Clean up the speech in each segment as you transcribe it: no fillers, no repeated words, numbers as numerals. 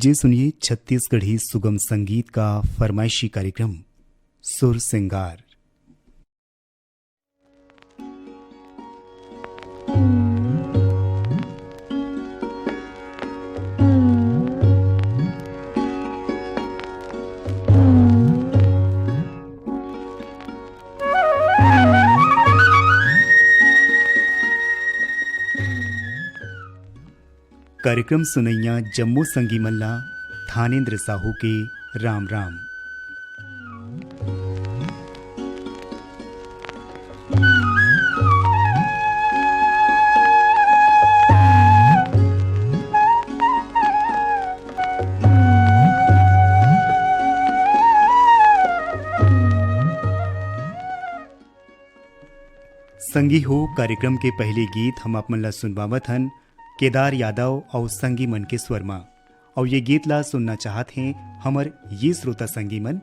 लीजिए सुनिए छत्तीसगढ़ी सुगम संगीत का फरमाइशी कार्यक्रम सुर सिंगार। कार्यक्रम सुनैया जम्मू संगी मल्ला थानेन्द्र साहू के राम राम। संगी हो कार्यक्रम के पहले गीत हम आप मन ला सुनवावत हन केदार यादव और संगी मन के स्वर में। और ये गीत ला सुनना चाहत हैं हमर ये श्रोता संगी मन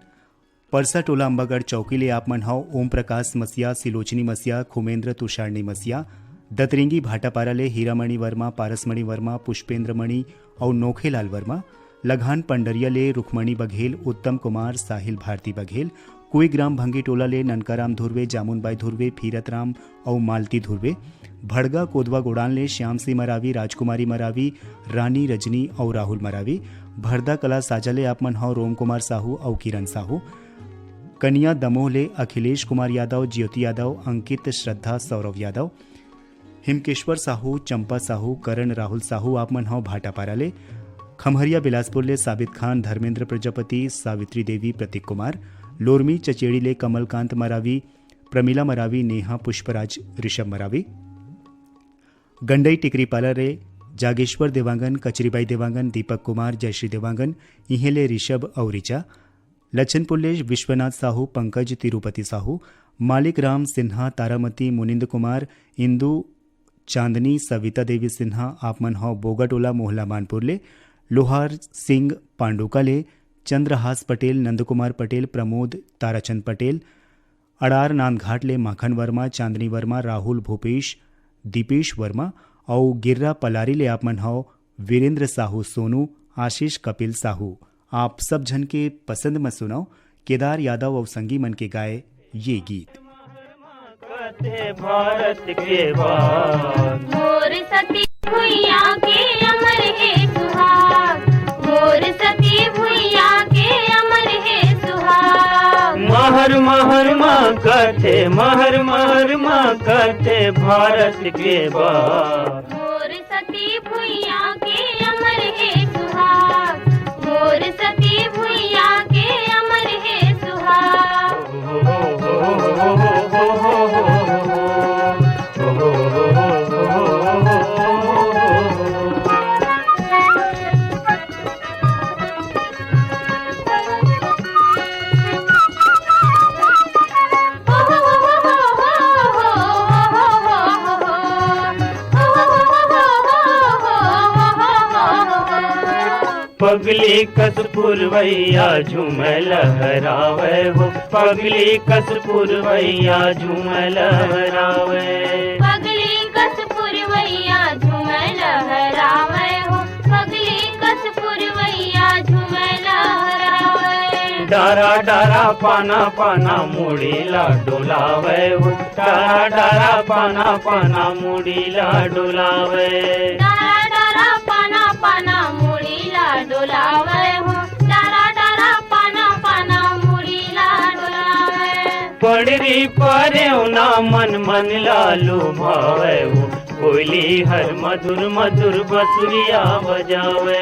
परसा टोला अंबागढ़ चौकी ले आप मन हाउ ओम प्रकाश मसिया, सिलोचनी मसिया, खुमेंद्र तुषारणी मसिया, दतरिंगी भाटापारा ले हीरामणि वर्मा, पारसमणि वर्मा, पुष्पेंद्र मणि और नोखेलाल वर्मा, लघान पंडरिया ले रुखमणि बघेल, उत्तम कुमार, साहिल भारती बघेल, कुई ग्राम भंगी टोला ले ननकाराम धुर्वे, जामुनबाई धुर्वे, फीरतराम और मालती धुर्वे, भड़गा कोदवा गोडान ले श्याम सिंह मरावी, राजकुमारी मरावी, रानी रजनी और राहुल मरावी, भरदा कला साजले आप मन हाउ रोम कुमार साहू और किरण साहू, कन्या दमोह ले अखिलेश कुमार यादव, ज्योति यादव, अंकित, श्रद्धा, सौरभ यादव, हिमकेश्वर साहू, चंपा साहू, करण राहुल साहू आप मन हाउ भाटापारा ले, खमहरिया बिलासपुर ले साबित खान, धर्मेंद्र प्रजापति, सावित्री देवी, प्रतीक कुमार, लोरमी चचेड़ी ले कमलकांत मरावी, प्रमिला मरावी, नेहा, पुष्पराज, ऋषभ मरावी, गंडई टिकरी पाला रे जागेश्वर देवांगन, कचरीबाई देवांगन, दीपक कुमार, जयश्री देवांगन, इहेले ऋषभ और ऋचा, लच्छनपुर ले विश्वनाथ साहू, पंकज, तिरुपति साहू, मालिक राम सिन्हा, तारामती, मुनिंद कुमार, इंदु, चांदनी, सविता देवी सिन्हा आप मन हाउ बोगाटोला मोहला मानपुर ले, लोहार सिंह पांडुका ले, चंद्रहास पटेल, नंदकुमार पटेल, प्रमोद, ताराचंद पटेल, अड़ार नांदघाट ले माखन वर्मा, चांदनी वर्मा, राहुल, भूपेश, दीपेश वर्मा और गिर्रा पलारी ले आप मन हाउ वीरेंद्र साहू, सोनू, आशीष, कपिल साहू आप सब जन के पसंद में सुनाओ केदार यादव और संगी मन के गाए ये गीत। भारत के मोर सती भुइया के अमर है सुहाग, मोर सती भुइया के अमर है सुहाग, महर महर माँ करते, महर महर माँ करते भारत के बाग, मोर सती भुइया के अमर है सुहाग, मोर सती भुइया के अमर है सुहाग। पगली कस पुरवैया झूम लहरावे हो, पगली कस पुरवैया झूम लहरावे, पगली कस पुरवैया झूम लहरावे हो, पगली कस पुरवैया झूम लहरावे, डारा डारा पाना पाना मुड़ीला डोलावे हो, डारा डारा पाना पाना मुड़ीला डोलावे, डारा डारा पाना पाना डोलावे हो, डारा डारा पाना पाना मुड़ीला डोलावे, पड़री परे ना मन मन लालू भावे हो, कोयली हर मधुर मधुर बसुरिया बजावे,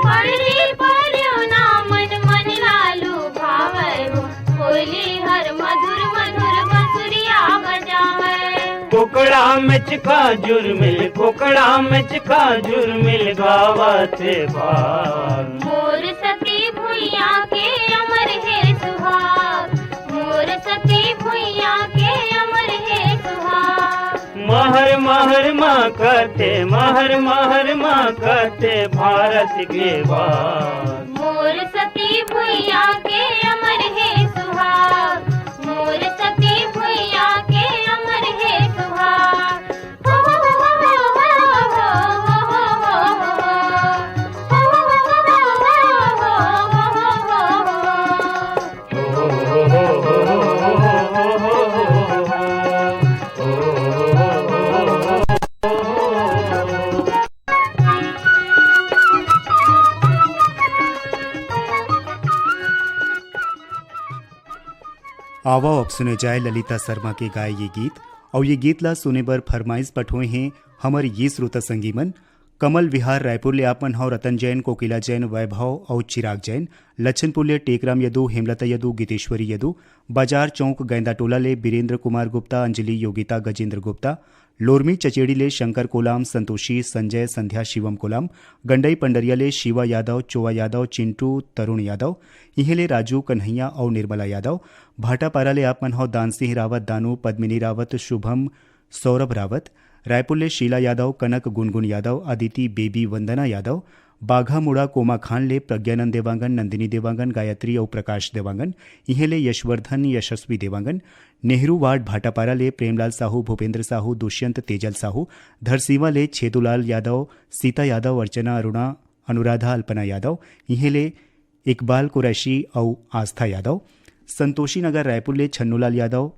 पड़री परे ना मन मन लालू भावे हो, कोयली हर मधुर मधुर बसुरिया बजावे, कोकड़ा में चिका जुर्मिल, कोकड़ा में चिका जुर्मिल गावते भाग, मोर सती भुइया के अमर है सुहाग, मोर सती भुइया के अमर है सुहाग, महर महर माँ करते, महर महर माँ करते भारत के बाग, मोर सती भुइया के अमर है सुहाग, मोर सती भुइया के अमर है सुहाग। आवा अब सुने जाए ललिता शर्मा के गाए ये गीत। और ये गीत ला सुने बर फरमाइश पठोए हैं हमर ये श्रोता संगीमन कमल विहार रायपुर ले आपन हव रतन जैन, कोकिला जैन, वैभव और चिराग जैन, लच्छनपुर ले टेकराम यदु, हेमलता यदु, गीतेश्वरी यदु, बाजार चौक गैंदा टोला ले बीरेंद्र कुमार गुप्ता, अंजलि योगिता, गजेंद्र गुप्ता, लोरमी चचेड़ी ले शंकर कोलाम, संतोषी, संजय, संध्या, शिवम कोलाम, गंडई पंडरिया ले शिवा यादव, चोवा यादव, चिंटू, तरुण यादव, इहे ले राजू, कन्हैया और निर्मला यादव, भाटापारा ले आप मन हो दान सिंह रावत, दानू, पद्मिनी रावत, शुभम, सौरभ रावत, रायपुर ले शीला यादव, कनक, गुनगुन यादव, अदिति, बेबी, वंदना यादव, बाघा मुड़ा कोमा खान ले प्रज्ञानंद देवांगन, नंदिनी देवांगन, गायत्री और प्रकाश देवांगन, इहे ले यशवर्धन, यशस्वी देवांगन, नेहरू वार्ड भाटापारा ले प्रेमलाल साहू, भूपेंद्र साहू, दुष्यंत, तेजल साहू, धरसीवा ले छेदूलाल यादव, सीता यादव, अर्चना, अरुणा, अनुराधा, अल्पना यादव, इहे ले इकबाल कुरैशी और आस्था यादव, संतोषी नगर रायपुर ले छन्नूलाल यादव,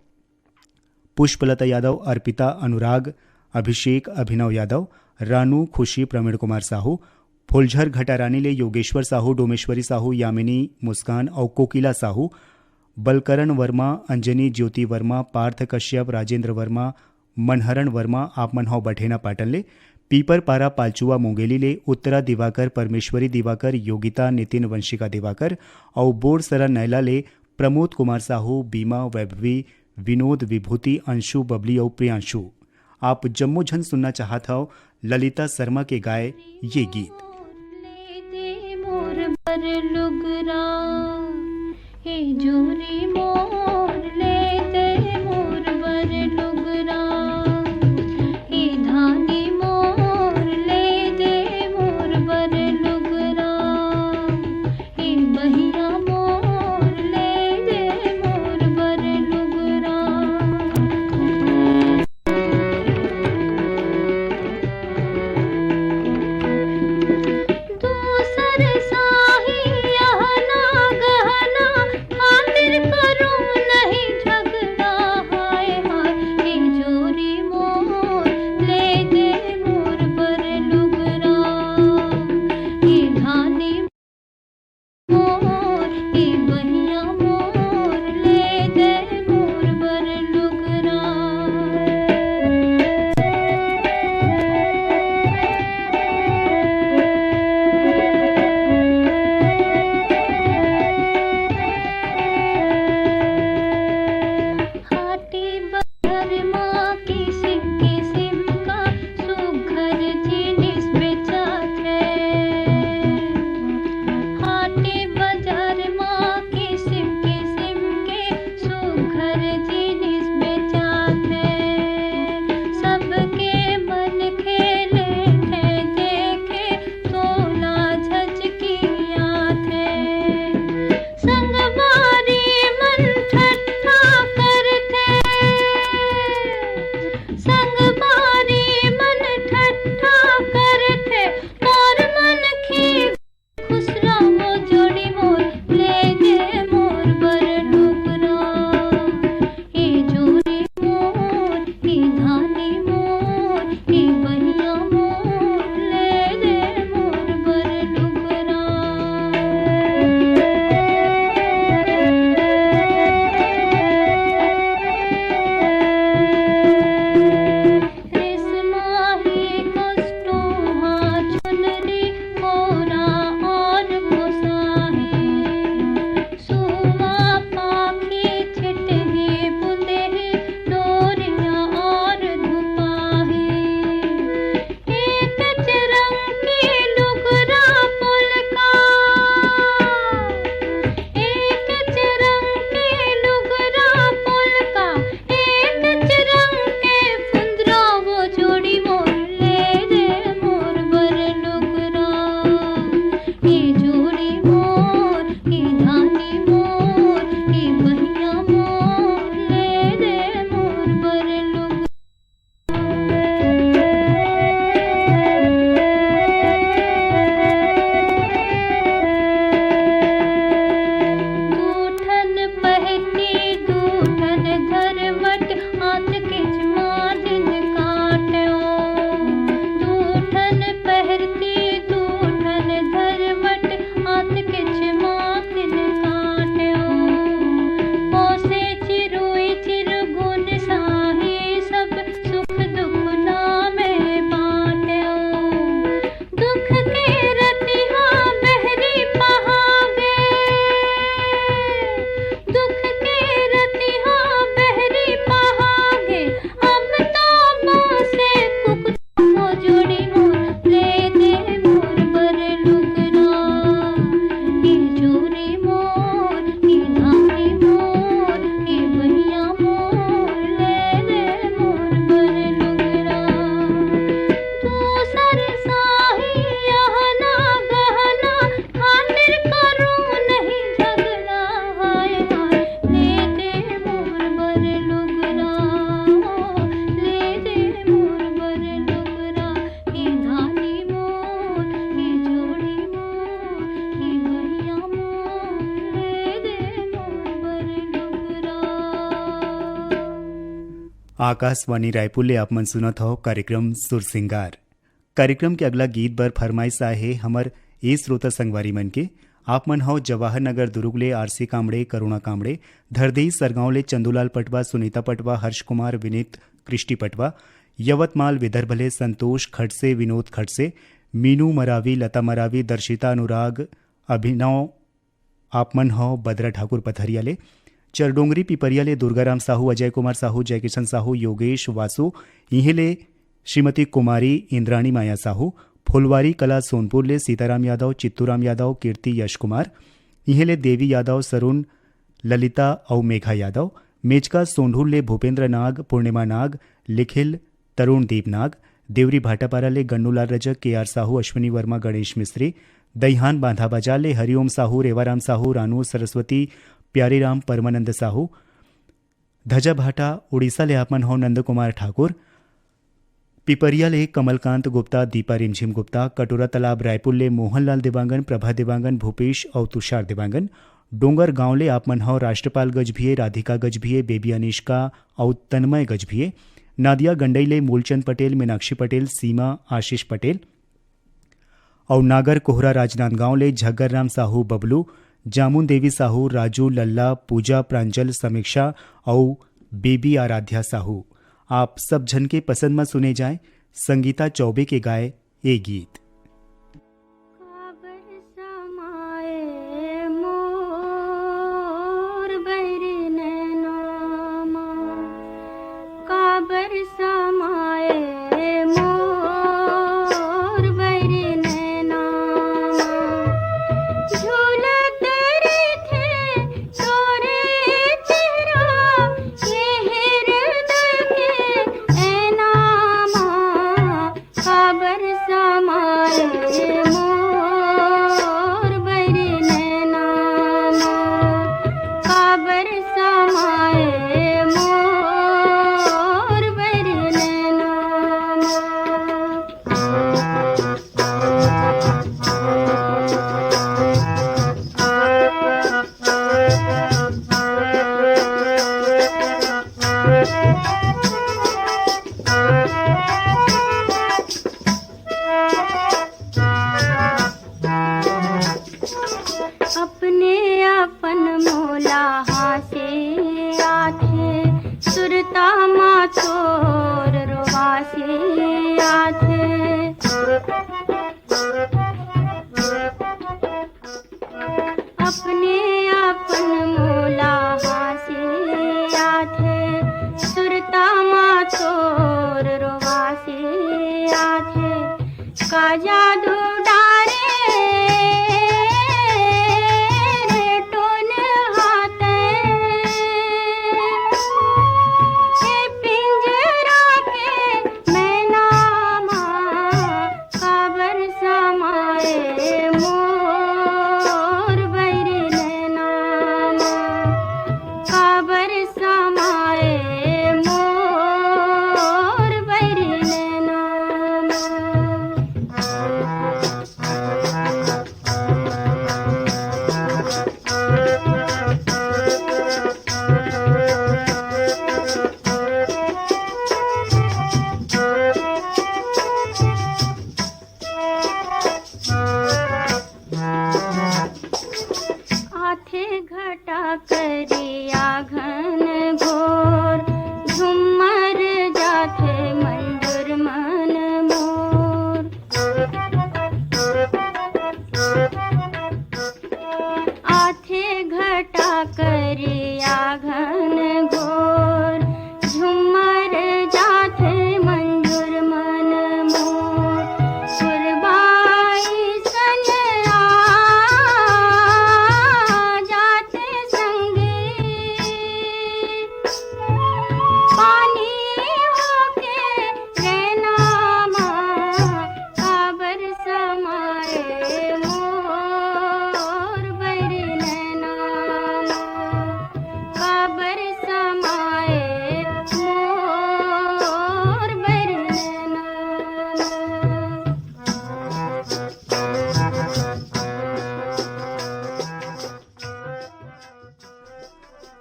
पुष्पलता यादव, अर्पिता, अनुराग, अभिषेक, अभिनव यादव, रानू, खुशी, प्रवीण कुमार साहू, फुलझर घटारानी ले योगेश्वर साहू, डोमेश्वरी साहू, यामिनी, मुस्कान और कोकिला साहू, बलकरण वर्मा, अंजनी, ज्योति वर्मा, पार्थ कश्यप, राजेंद्र वर्मा, मनहरण वर्मा, आपमनहाव बठेना पाटन ले पीपर पारा पालचुआ मोंगेली ले उत्तरा दिवाकर, परमेश्वरी दिवाकर, योगिता, नितिन, वंशिका दिवाकर और बोरसरा नैला ले प्रमोद कुमार साहू, बीमा, वैभवी, विनोद, विभूति, अंशु, बबली और प्रियांशु। आप जम्मू झन सुनना चाहत हो ललिता शर्मा के गाए ये गीत। जोरी मोर ले दे मोर बर लुगरा, हे धानी मोर ले दे मोर बर लुगरा, हे बहिया मोर ले दे मोर बर लुगरा। दूसर साही यहना गहना खातिर करूं नहीं झगड़ा, हाय हाय हे जोरी मोर ले दे मोर बर लुगरा, हे धानी मोर, हे बहिया मोर ले दे मोर बर लुगरा। हाटी बहर माँ किसिम किसिम का सुघर जिनिस बेचात है, हाटी बाजार माँ किसिम किसिम के सुघर जिनिस बेचात है, सबके मन खेले थे देखे तोला झचकियात है, संगवारी मन ठट्ठा करते, संगवारी मन ठट्ठा करते, और मन की खुसरा वो जोड़ी मोर ले दे मोर बर लुगरा, हे जोड़ी मोर, हे धानी मोर, हे बहिया मोर ले दे मोर बर लुगरा। रेशमाही कष्टों हाँ चुनरी कोरा और आकाशवाणी रायपुर ले आप मन सुनत हो कार्यक्रम सुर सिंगार। कार्यक्रम के अगला गीत बर फरमाइश आए है हमर ए श्रोता संगवारी मन के। आप मन हो जवाहर नगर दुर्ग ले आरसी कामड़े, करुणा कामड़े, धरदेई सरगांव ले चंदूलाल पटवा, सुनीता पटवा, हर्ष कुमार, विनीत, कृष्टि पटवा, यवतमाल विदर्भ ले संतोष खड़से, विनोद खड़से, मीनू मरावी, लता मरावी, दर्शिता अनुराग, अभिनव आप मन हो बद्रा ठाकुर पथरिया ले, चरडोंगरी पिपरिया ले दुर्गाराम साहू, अजय कुमार साहू, जयकिशन साहू, योगेश वासु, इहे ले श्रीमती कुमारी इंद्राणी माया साहू, फुलवारी कला सोनपुर ले सीताराम यादव, चित्तूराम यादव, कीर्ति यश कुमार, इहे ले देवी यादव, सरुण, ललिता और मेघा यादव, मेचका सोंढूर ले भूपेंद्र नाग, पूर्णिमा नाग, लिखिल तरुण दीप नाग, देवरी भाटापारा ले गन्नूलाल रजक, के आर साहू, अश्विनी वर्मा, गणेश मिस्त्री, दईहान बांधा बाजार ले हरिओम साहू, रेवाराम साहू, रानू सरस्वती, प्यारीराम, परमानंद साहू, धजा भाटा उड़ीसा ले आपमन हो नंद कुमार ठाकुर, पिपरिया ले कमलकांत गुप्ता, दीपा रिमझिम गुप्ता, कटोरा तालाब रायपुर ले मोहनलाल देवांगन, प्रभा देवांगन, भूपेश और तुषार देवांगन, डोंगर गांव ले आपमन हो राष्ट्रपाल गजभिये, राधिका गजभिये, बेबी अनिष्का और तन्मय गजभिये, नादिया गंडई ले मूलचंद पटेल, मीनाक्षी पटेल, सीमा आशीष पटेल और नागर कोहरा राजनांदगांव ले झग्गर राम साहू, बबलू, जामुन देवी साहू, राजू, लल्ला, पूजा, प्रांजल, समीक्षा और बेबी आराध्या साहू। आप सब जन के पसंद में सुने जाए संगीता चौबे के गाए ये गीत।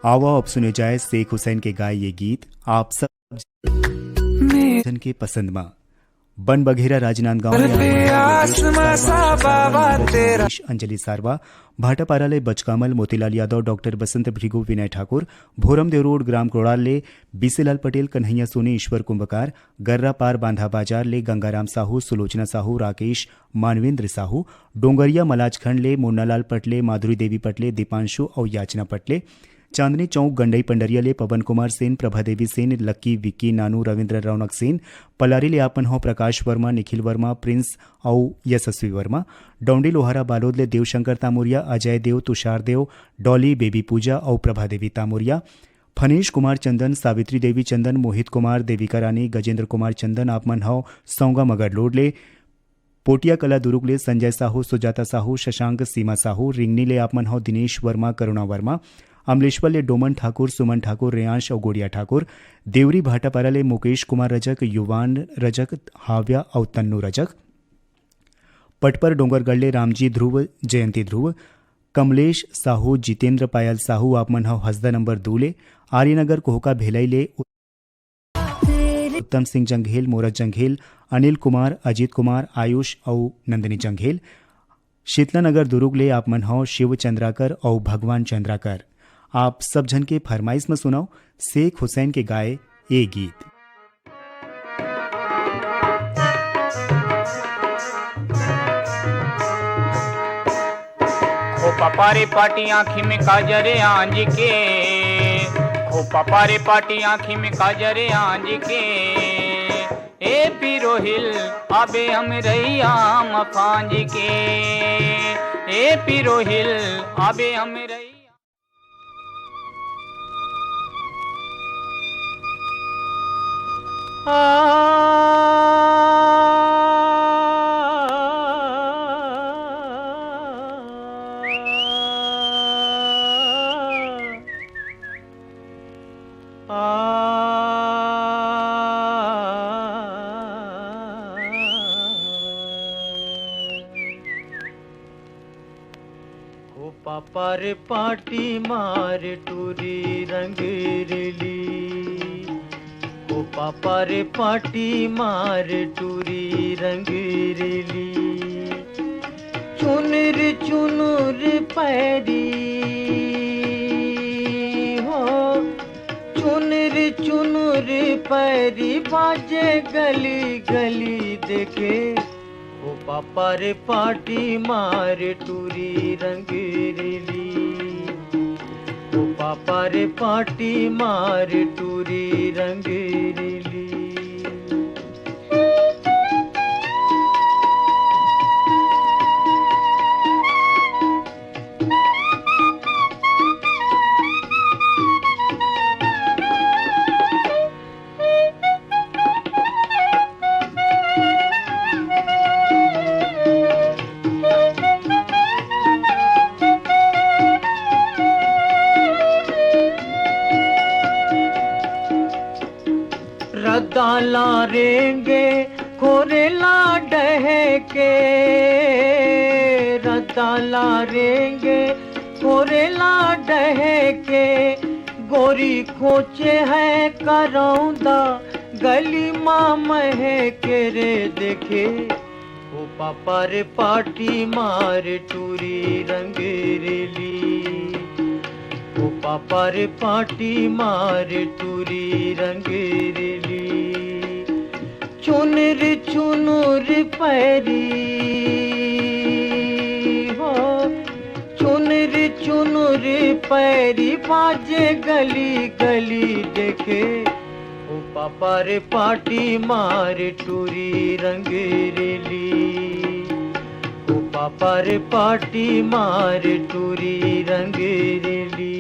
आओ अब सुने जाए शेख हुसैन के गाए ये गीत। आप सब जन के पसंद मा बन बघेरा राजनांदगांव अंजलि सारवा भाटापाराले बचकामल मोतीलाल यादव डॉक्टर बसंत भृगु विनय ठाकुर भोरमदेव रोड ग्राम क्रोड़ाल ले बीसीलाल पटेल कन्हैया सोनी ईश्वर कुंभकार गर्रा पार बांधा बाजार ले गंगाराम साहू सुलोचना साहू राकेश मानवेंद्र साहू डोंगरिया मलाजखंड ले मुन्नालाल पटले माधुरी देवी पटले दीपांशु और याचना पटले चांदनी चौक गंडई पंडरिया ले पवन कुमार सेन प्रभादेवी सेन लक्की विक्की नानू रविंद्र रौनक सेन पलारी ले आपन हो प्रकाश वर्मा निखिल वर्मा प्रिंस औ यशस्वी वर्मा डौंडी लोहारा बालोद ले देवशंकर तामुरिया अजय देव तुषार देव डॉली बेबी पूजा और प्रभादेवी तामुरिया फनीश कुमार चंदन सावित्री देवी चंदन मोहित कुमार देविका रानी गजेंद्र कुमार चंदन आपमन हो सौंगा मगर लोड ले पोटिया कला दुर्ग ले संजय साहू सुजाता साहू शशांक सीमा साहू रिंगनी ले आपमन हो दिनेश वर्मा करुणा वर्मा अमलेश्वर ले डोमन ठाकुर सुमन ठाकुर रेयांश और गोड़िया ठाकुर देवरी भाटापारा ले मुकेश कुमार रजक युवान रजक हाव्या और तन्नू रजक पटपर डोंगरगढ़ ले रामजी ध्रुव जयंती ध्रुव कमलेश साहू जितेंद्र पायल साहू आपमन हो हसदा नंबर 2 ले आर्यनगर कोहका भेलई ले उत्तम सिंह जंघेल मोरत जंघेल अनिल कुमार अजीत कुमार आयुष और नंदिनी जंघेल शीतलानगर दुर्ग ले आपमन हो शिव चंद्राकर और भगवान चंद्राकर आप सब जन के फरमाइश में सुनाओ शेख हुसैन के गाए ये गीत। हो पपारे पाटी आँखी में काजरे आंज के हो पपारे पाटी आँखी में काजरे आंज के ए पिरोहिल अबे हम रैया मफांज के ए पिरोहिल अबे हम रैया पापर पाटी मार टूरी रंगरेली ओ पापर पाटी मार टूरी रंगरेली चुनर चुनर पैरी हो चुनर चुनर पैरी बाजे गली गली देखे ओ पापर पाटी मार टूरी रंगरेली ओ पापर पाटी मार टूरी रंगरेली रदाला रेंगे खोरेला डहके रदाला रेंगे खोरेला डहके गोरी खोचे है करौंदा गली माँ महके रे देखे ओ पापर पाटी मार टूरी रंगरेली ओ पापर पाटी मार टूरी रंगरेली चुनर चुनर पैरी हो चुनर चुनर पैरी बाजे गली गली देखे ओ पापर पाटी मार टूरी रंगरेली ओ पापर पाटी मार टूरी रंगरेली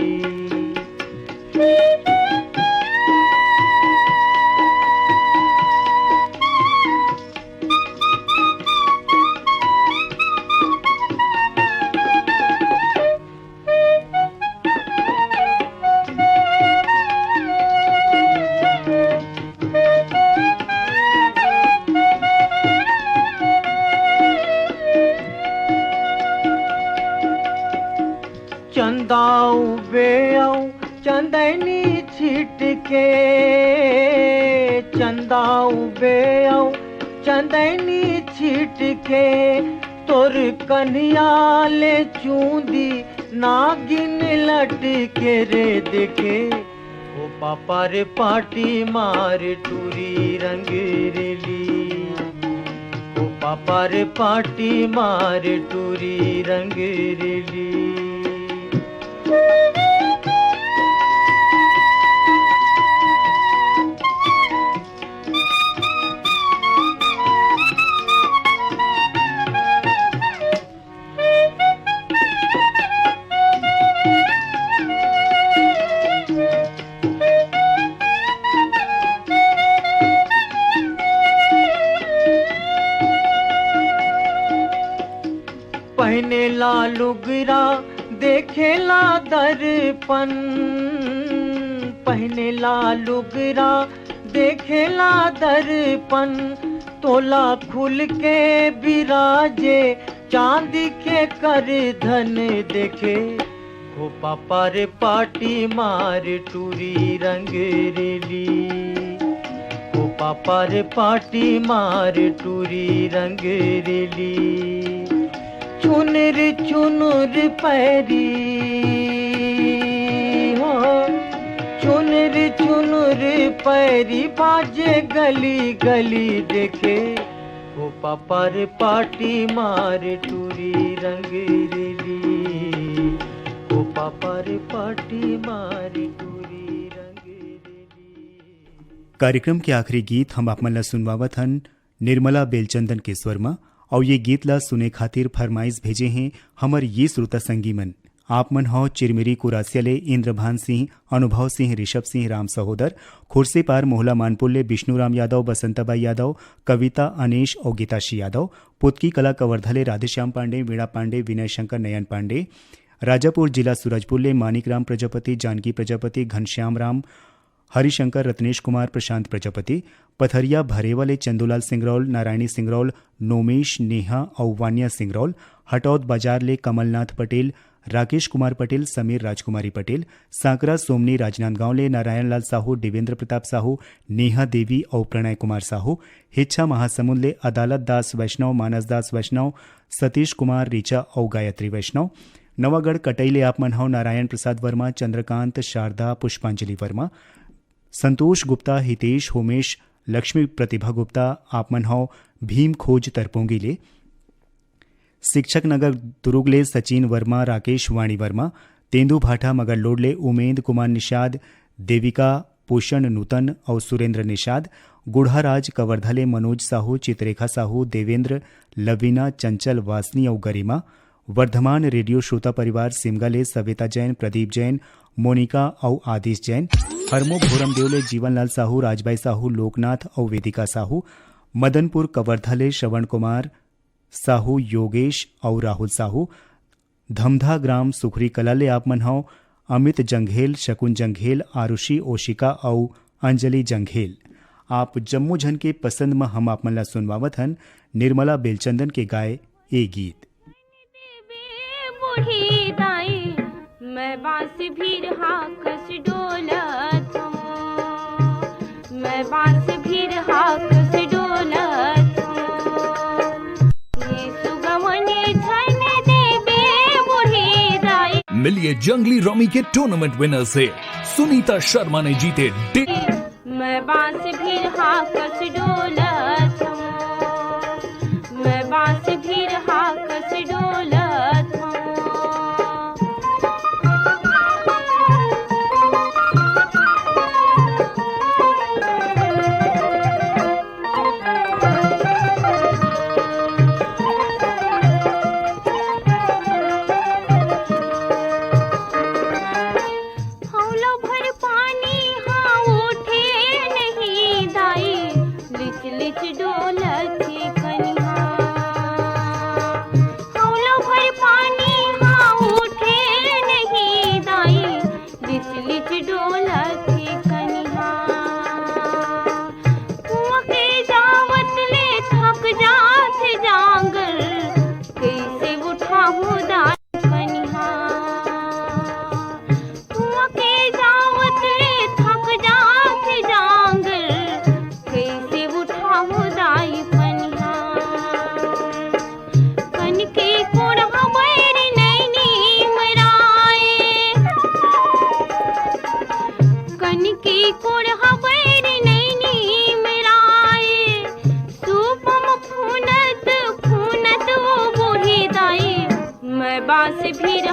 चंदाऊ बेऊ चंदनी छिट के चंदा उबे आओ चंदनी छिट के तोर कन्हैया ले चूंदी नागिन लटके रे देखे ओ पापा रे पाटी मार टूरी रंग रेली ओ पापा रे पाटी मार टूरी रंग रेली। पहने ला लुगरा देखेला दर्पण पहने ला लुगरा देखेला दर्पण तोला खुल के बिराजे चांदी के कर धन देखे हो पापा रे पाटी मार टूरी रंग रेली हो पापा रे पाटी मार टूरी रंग रेली। चुनर चुनर पैरी हो चुनर चुनर पैरी बाजे गली गली देखे हो पापा रे पाटी मार टूरी रंग रेली हो पापा रे पाटी मार टूरी रंग रेली। कार्यक्रम के आखिरी गीत हम आप मन ला सुनवावत हन निर्मला बेलचंदन के स्वर में और ये गीत ला सुने खातिर फरमाइश भेजे हैं हमर ये श्रोता संगी मन। आप मन हो चिरमिरी कुरासियाले इंद्रभान सिंह, अनुभव सिंह, ऋषभ सिंह, राम सहोदर, खुर्से पार मोहला मानपुल्ले, विष्णुराम यादव, बसंताबाई यादव, कविता अनेश और गीताशी यादव, पुतकी कला कवर्धले, राधेश्याम पांडे, वीणा पांडे, विनय शंकर, नयन पांडे, राजापुर जिला सूरजपुल्ले, मानिकराम प्रजापति, जानकी प्रजापति, घनश्याम राम, हरिशंकर, रत्नेश कुमार, प्रशांत प्रजापति, पथरिया भरेवाले, चंदूलाल सिंगरौल, नारायणी सिंगरौल, नोमेश, नेहा और वानिया सिंगरौल, हटौद बाजार ले कमलनाथ पटेल, राकेश कुमार पटेल, समीर राजकुमारी पटेल, सांकरा सोमनी, राजनांदगांव ले नारायण लाल साहू, देवेंद्र प्रताप साहू, नेहा देवी और प्रणय कुमार साहू, हिच्छा महासमुंद ले अदालत दास वैष्णव, मानस दास वैष्णव, सतीश कुमार, ऋचा और गायत्री वैष्णव, नवागढ़ कटैले आप मन हो नारायण प्रसाद वर्मा, चंद्रकांत, शारदा, पुष्पांजलि वर्मा, संतोष गुप्ता, हितेश, होमेश, लक्ष्मी प्रतिभा गुप्ता, आप मन हो भीम खोज तरपोंगी ले, शिक्षक नगर दुर्ग ले सचिन वर्मा, राकेश वाणी वर्मा, तेंदु भाटा मगर लोडले उमेंद कुमार निषाद, देविका पोषण नूतन और सुरेंद्र निषाद, गुढ़ाराज कवर्धले मनोज साहू, चित्रेखा साहू, देवेंद्र, लवीना, चंचल, वासनी और गरिमा, वर्धमान रेडियो श्रोता परिवार सिमगले सविता जैन, प्रदीप जैन, मोनिका और आदिश जैन, हरमो भोरम देवले, जीवनलाल साहू, राजबाई साहू, लोकनाथ और वेदिका साहू, मदनपुर कवर्धले श्रवण कुमार साहू, योगेश और राहुल साहू, धमधा ग्राम सुखरी कलाले आप मन हो अमित जंघेल, शकुन जंघेल, आरुषि ओशिका और अंजलि जंघेल। आप जम्मू झन के पसंद में हम आप मन ला सुनवावत हन निर्मला बेलचंदन के गाए ए गीत। बूढ़ी दाई मैं बांस भी रहा कस डोलत हूँ, मैं बांस भी रहा कस डोलत हूँ, ये सुगमनी छन देबे बूढ़ी दाई। मिलिए जंगली रॉमी के टूर्नामेंट विनर से सुनीता शर्मा ने जीते मैं बांस भी रहा कस डोलत हूँ, मैं बांस भी रहा कस डोलत हूँ। हौलो भर पानी हाँ उठे नहीं दाई, बिजली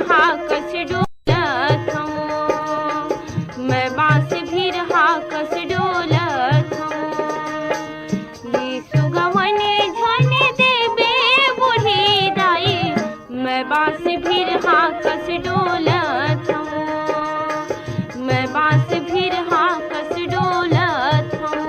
रहा कस डोलत हूँ, मैं बांस भी रहा कस डोलत हूँ। ये सुगवने झन देबे बूढ़ी दाई, मैं बांस भी रहा कस डोलत हूँ, मैं बांस भी रहा कस डोलत हूँ।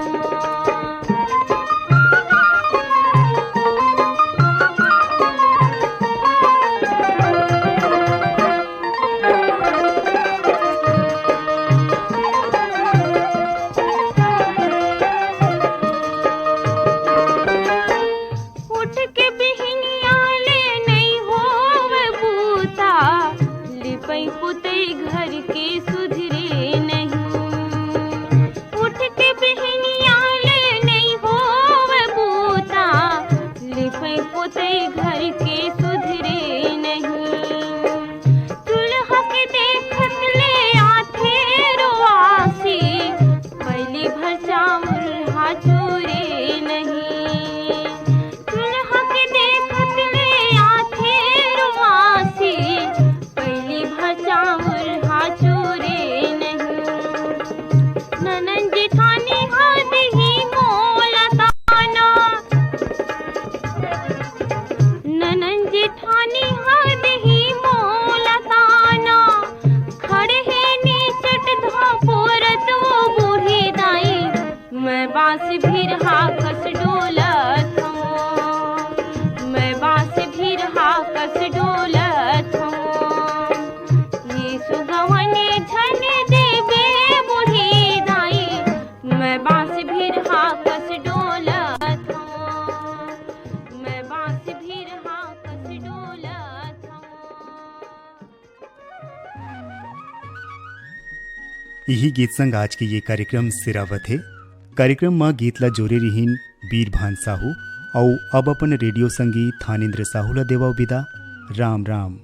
उठ के बिहनिया ले नहीं होवे बूता, लिपई पुतई घर के सुधरे नहीं। उठ के बिहनिया ले नहीं होवे बूता, लिपई पुतई घर के सुधरे नहीं। दुल्हा के देखत ले आथे रोआसी, पहली भर चावल हा चूरे नहीं। दुल्हा के देखत ले आथे रोआसी, पहली भर चावल हा चूरे नहीं। ननन जेठानी हाथ ही मोला ताना, ननन जेठानी हाथ ही मोला ताना, खड़े है नीचट धापोरत वो बूढ़ी दाई, मैं बांस भी रहा कस डोलत हूँ, मैं बांस भी रहा कस डोलत हूँ। ये सुगवने झन देबे बूढ़ी दाई, मैं बांस भी रहा कस डोलत हूँ, मैं बांस भी रहा कस डोलत हूँ। यही गीत संग आज के ये कार्यक्रम सिरावत है। कार्यक्रम में गीत ला जोरे रिहीन बीरभान साहू और अब अपन रेडियो संगी थानेन्द्र साहू ला देवा विदा। राम राम।